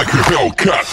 like a Hellcat.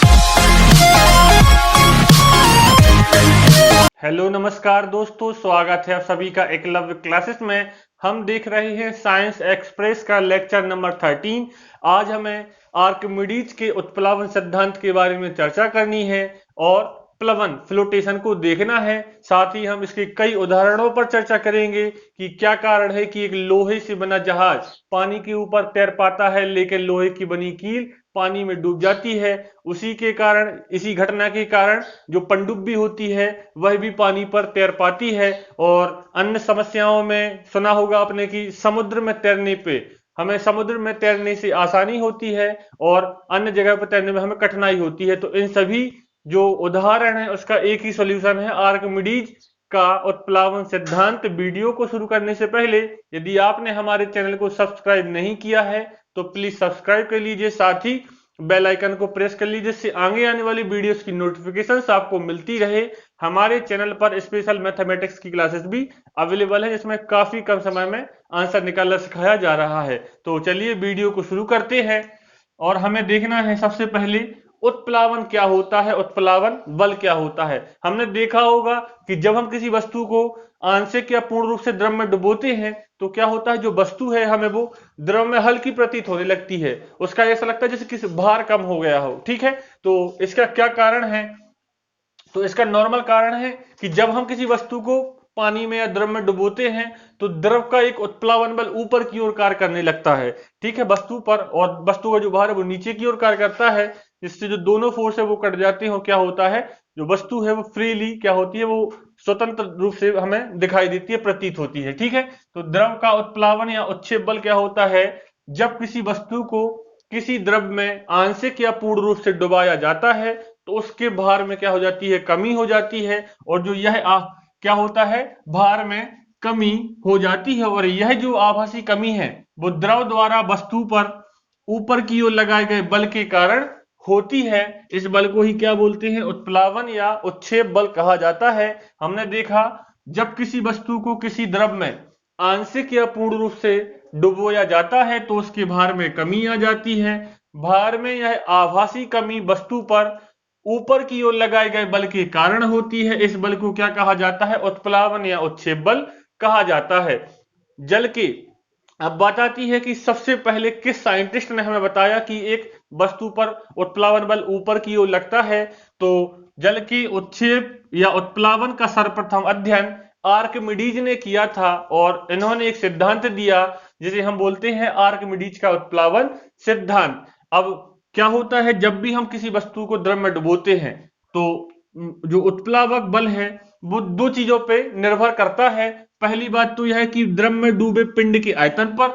Hello नमस्कार दोस्तों, स्वागत है आप सभी का एकलव्य क्लासेस में। हम देख रहे हैं साइंस एक्सप्रेस का लेक्चर नंबर 13। आज हमें आर्किमिडीज के उत्प्लावन सिद्धांत के बारे में चर्चा करनी है और प्लवन फ्लोटेशन को देखना है। साथ ही हम इसके कई उदाहरणों पर चर्चा करेंगे कि क्या कारण है कि एक लोहे से बना जहाज पानी के ऊपर तैर पाता है लेकिन लोहे की बनी कील पानी में डूब जाती है। उसी के कारण, इसी घटना के कारण जो पनडुब्बी होती है वह भी पानी पर तैर पाती है। और अन्य समस्याओं में सुना होगा आपने कि समुद्र में तैरने पे हमें समुद्र में तैरने से आसानी होती है और अन्य जगह पर तैरने में हमें कठिनाई होती है। तो इन सभी जो उदाहरण है उसका एक ही सॉल्यूशन है, आर्किमिडीज का उत्प्लावन सिद्धांत। वीडियो को शुरू करने से पहले यदि आपने हमारे चैनल को सब्सक्राइब नहीं किया है तो प्लीज सब्सक्राइब कर लीजिए, साथ ही बेल आइकन को प्रेस कर लीजिए जिससे आगे आने वाली वीडियोस की नोटिफिकेशंस आपको मिलती रहे। हमारे चैनल पर स्पेशल मैथमेटिक्स की क्लासेस भी अवेलेबल है जिसमें काफी कम समय में आंसर निकालना सिखाया जा रहा है। तो चलिए वीडियो को शुरू करते हैं और हमें देखना है सबसे पहले उत्प्लावन क्या होता है, उत्प्लावन बल क्या होता है। हमने देखा होगा कि जब हम किसी वस्तु को आंशिक या पूर्ण रूप से द्रव में डुबोते हैं तो क्या होता है, जो वस्तु है हमें वो द्रव में हल्की प्रतीत होने लगती है। उसका ऐसा लगता है जैसे किसी भार कम हो गया हो। ठीक है, तो इसका क्या कारण है? तो इसका नॉर्मल कारण है कि जब हम किसी वस्तु को पानी में या द्रव में डुबोते हैं तो द्रव का एक उत्प्लावन बल ऊपर की ओर कार्य करने लगता है। ठीक है, वस्तु पर, और वस्तु का जो भार है वो नीचे की ओर कार्य करता है, जिससे जो दोनों फोर्स है वो कट जाते हैं। क्या होता है, जो वस्तु है वो फ्रीली क्या होती है, वो स्वतंत्र रूप से हमें दिखाई देती है, प्रतीत होती है। ठीक है, तो द्रव का उत्प्लावन या उत्क्षेप बल क्या होता है, जब किसी वस्तु को किसी द्रव में आंशिक या पूर्ण रूप से डुबाया जाता है तो उसके भार में क्या हो जाती है, कमी हो जाती है। और जो यह क्या होता है, भार में कमी हो जाती है। और यह जो आभासी कमी है वो द्रव द्वारा वस्तु पर ऊपर की ओर लगाए गए बल के कारण होती है। इस बल को ही क्या बोलते हैं, उत्प्लावन या उत्क्षेप बल कहा जाता है। हमने देखा जब किसी वस्तु को किसी द्रव में आंशिक या पूर्ण रूप से डुबोया जाता है तो उसके भार में कमी आ जाती है। भार में यह आभासी कमी वस्तु पर ऊपर की ओर लगाए गए बल के कारण होती है। इस बल को क्या कहा जाता है, उत्प्लावन या उत्क्षेप बल कहा जाता है। जल के अब बात आती है कि सबसे पहले किस साइंटिस्ट ने हमें बताया कि एक वस्तु पर उत्प्लावन बल ऊपर की ओर लगता है। तो जल की उत्क्षेप या उत्प्लावन का सर्वप्रथम अध्ययन आर्किमिडीज ने किया था और इन्होंने एक सिद्धांत दिया जिसे हम बोलते हैं आर्किमिडीज का उत्प्लावन सिद्धांत। अब क्या होता है, जब भी हम किसी वस्तु को द्रव में डुबोते हैं तो जो उत्प्लावक बल है वो दो चीजों पे निर्भर करता है। पहली बात तो यह है कि द्रव में डूबे पिंड के आयतन पर,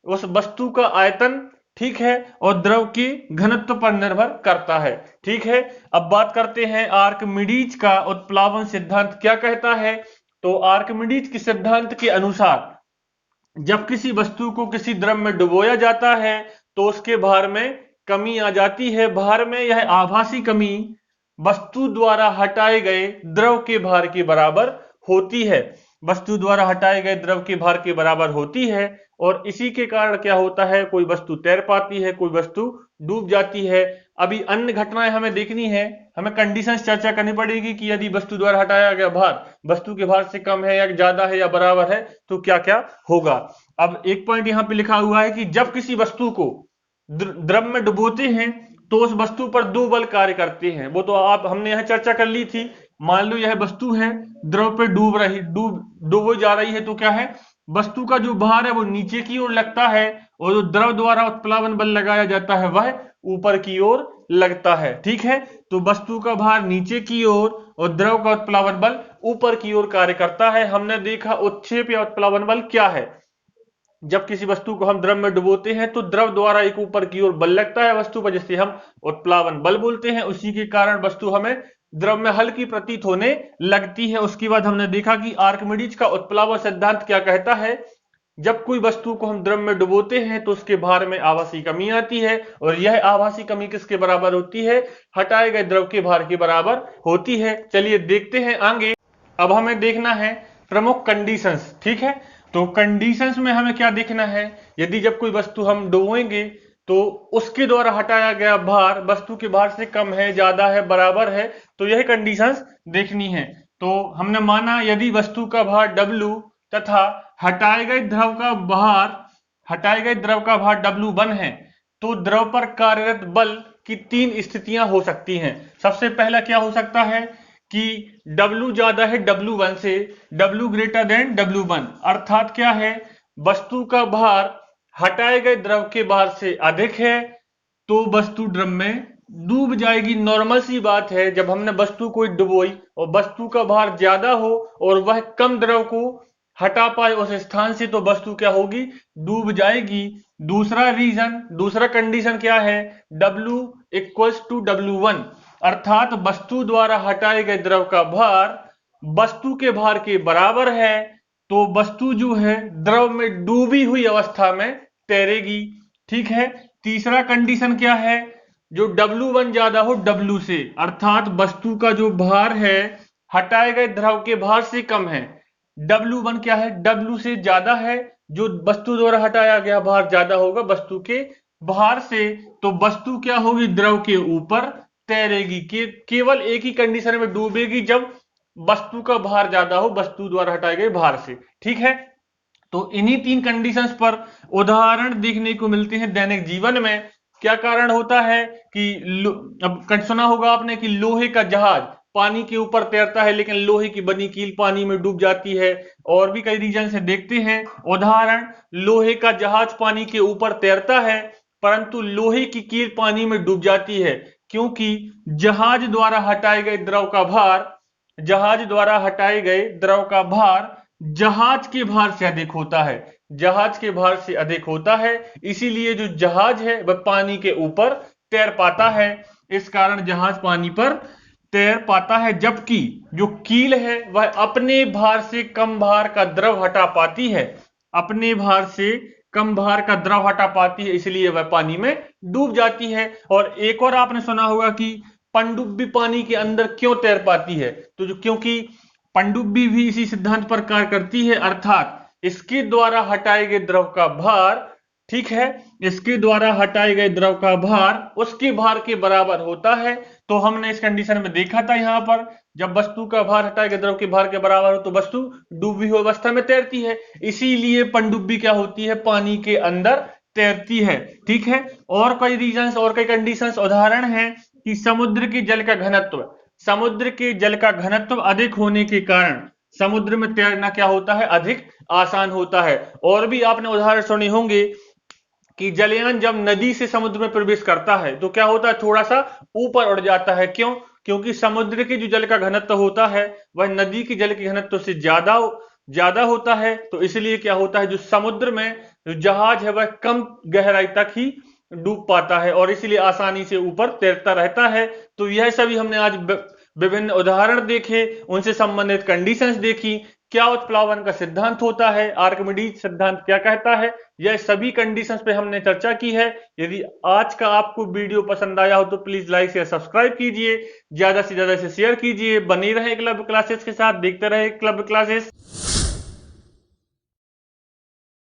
उस वस्तु का आयतन, ठीक है, और द्रव के घनत्व पर निर्भर करता है। ठीक है, अब बात करते हैं आर्किमिडीज का उत्प्लावन सिद्धांत क्या कहता है। तो आर्किमिडीज के सिद्धांत के अनुसार जब किसी वस्तु को किसी द्रव में डुबोया जाता है तो उसके भार में कमी आ जाती है। भार में यह आभासी कमी वस्तु द्वारा हटाए गए द्रव के भार के बराबर होती है, वस्तु द्वारा हटाए गए द्रव के भार के बराबर होती है। और इसी के कारण क्या होता है, कोई वस्तु तैर पाती है, कोई वस्तु डूब जाती है। अभी अन्य घटनाएं हमें देखनी है, हमें कंडीशंस चर्चा करनी पड़ेगी कि यदि वस्तु द्वारा हटाया गया भार वस्तु के भार से कम है या ज्यादा है या बराबर है तो क्या क्या होगा। अब एक पॉइंट यहां पे लिखा हुआ है कि जब किसी वस्तु को द्रव में डुबोते हैं तो उस वस्तु पर दो बल कार्य करते हैं। वो तो हमने यह चर्चा कर ली थी। मान लो यह वस्तु है, द्रव पे डूबो जा रही है, तो क्या है, वस्तु का जो भार है वो नीचे की ओर लगता है और जो द्रव द्वारा उत्प्लावन बल लगाया जाता है वह ऊपर की ओर लगता है। ठीक है, तो वस्तु का भार नीचे की ओर और द्रव का उत्प्लावन बल ऊपर की ओर कार्य करता है। हमने देखा उत्क्षेप या उत्प्लावन बल क्या है, जब किसी वस्तु को हम द्रव में डुबोते हैं तो द्रव द्वारा एक ऊपर की ओर बल लगता है वस्तु पर, जिसे हम उत्प्लावन बल बोलते हैं। उसी के कारण वस्तु हमें द्रव में हल्की प्रतीत होने लगती है। उसके बाद हमने देखा कि आर्किमिडीज का उत्प्लावन सिद्धांत क्या कहता है, जब कोई वस्तु को हम द्रव में डुबोते हैं तो उसके भार में आभासी कमी आती है और यह आभासी कमी किसके बराबर होती है, हटाए गए द्रव के भार के बराबर होती है। चलिए देखते हैं आगे। अब हमें देखना है प्रमुख कंडीशंस। ठीक है, तो कंडीशंस में हमें क्या देखना है, यदि जब कोई वस्तु हम डुबोएंगे तो उसके द्वारा हटाया गया भार वस्तु के भार से कम है, ज्यादा है, बराबर है। तो यही कंडीशंस देखनी है। तो हमने माना यदि वस्तु का भार W तथा हटाए गए द्रव का भार W1 है, तो द्रव पर कार्यरत बल की 3 स्थितियां हो सकती हैं। सबसे पहला क्या हो सकता है कि W ज्यादा है W1 से, W ग्रेटर देन W1, अर्थात क्या है, वस्तु का भार हटाए गए द्रव के भार से अधिक है तो वस्तु द्रव में डूब जाएगी। नॉर्मल सी बात है, जब हमने वस्तु को डुबोई और वस्तु का भार ज्यादा हो और वह कम द्रव को हटा पाए उस स्थान से, तो वस्तु क्या होगी, डूब जाएगी। दूसरा कंडीशन क्या है, W इक्वल्स टू W1, अर्थात वस्तु द्वारा हटाए गए द्रव का भार वस्तु के भार के बराबर है, तो वस्तु जो है द्रव में डूबी हुई अवस्था में तैरेगी। ठीक है। तीसरा कंडीशन क्या है, जो W1 ज्यादा हो W से, अर्थात वस्तु का जो भार है हटाए गए द्रव के भार से कम है। W1 क्या है, W से ज्यादा है, जो वस्तु द्वारा हटाया गया भार ज्यादा होगा वस्तु के भार से, तो वस्तु क्या होगी, द्रव के ऊपर तैरेगी। केवल एक ही कंडीशन में डूबेगी, जब वस्तु का भार ज्यादा हो वस्तु द्वारा हटाए गए भार से। ठीक है। तो इन्हीं 3 कंडीशंस पर उदाहरण देखने को मिलते हैं दैनिक जीवन में। क्या कारण होता है कि अब सुना होगा आपने कि लोहे का जहाज पानी के ऊपर तैरता है, लेकिन लोहे की बनी कील पानी में डूब जाती है। और भी कई रीजन से देखते हैं। उदाहरण, लोहे का जहाज पानी के ऊपर तैरता है परंतु लोहे की कील पानी में डूब जाती है, क्योंकि जहाज द्वारा हटाए गए द्रव का भार जहाज के भार से अधिक होता है। इसीलिए जो जहाज है वह पानी के ऊपर तैर पाता है। इस कारण जहाज पानी पर तैर पाता है, जबकि जो कील है वह अपने भार से कम भार का द्रव हटा पाती है, इसलिए वह पानी में डूब जाती है। और एक और आपने सुना होगा कि पनडुब्बी पानी के अंदर क्यों तैर पाती है, तो क्योंकि पनडुब्बी भी इसी सिद्धांत पर कार्य करती है, अर्थात इसके द्वारा हटाए गए द्रव का भार, ठीक है, इसके द्वारा हटाए गए द्रव का भार उसके भार के बराबर होता है। तो हमने इस कंडीशन में देखा था, यहां पर जब वस्तु का भार हटाए गए द्रव के भार के बराबर हो तो वस्तु डूबी हुई अवस्था में तैरती है, इसीलिए पनडुब्बी क्या होती है, पानी के अंदर तैरती है। ठीक है। और कई रीजंस और कई कंडीशंस उदाहरण है कि समुद्र के जल का घनत्व अधिक होने के कारण समुद्र में तैरना क्या होता है, अधिक आसान होता है। और भी आपने उदाहरण सुने होंगे कि जलयान जब नदी से समुद्र में प्रवेश करता है तो क्या होता है, थोड़ा सा ऊपर उड़ जाता है। क्यों? क्योंकि समुद्र के जो जल का घनत्व होता है वह नदी के जल के घनत्व से ज्यादा होता है। तो इसलिए क्या होता है, जो समुद्र में जो जहाज है वह कम गहराई तक ही डूब पाता है और इसलिए आसानी से ऊपर तैरता रहता है। तो यह सभी हमने आज विभिन्न उदाहरण देखे, उनसे संबंधित कंडीशंस देखी, क्या उत्प्लावन का सिद्धांत होता है, आर्किमिडीज सिद्धांत क्या कहता है, यह सभी कंडीशंस पे हमने चर्चा की है। यदि आज का आपको वीडियो पसंद आया हो तो प्लीज लाइक शेयर सब्सक्राइब कीजिए, ज्यादा से ज्यादा इसे शेयर कीजिए। बने रहे एकलव्य क्लासेस के साथ, देखते रहे एकलव्य क्लासेस।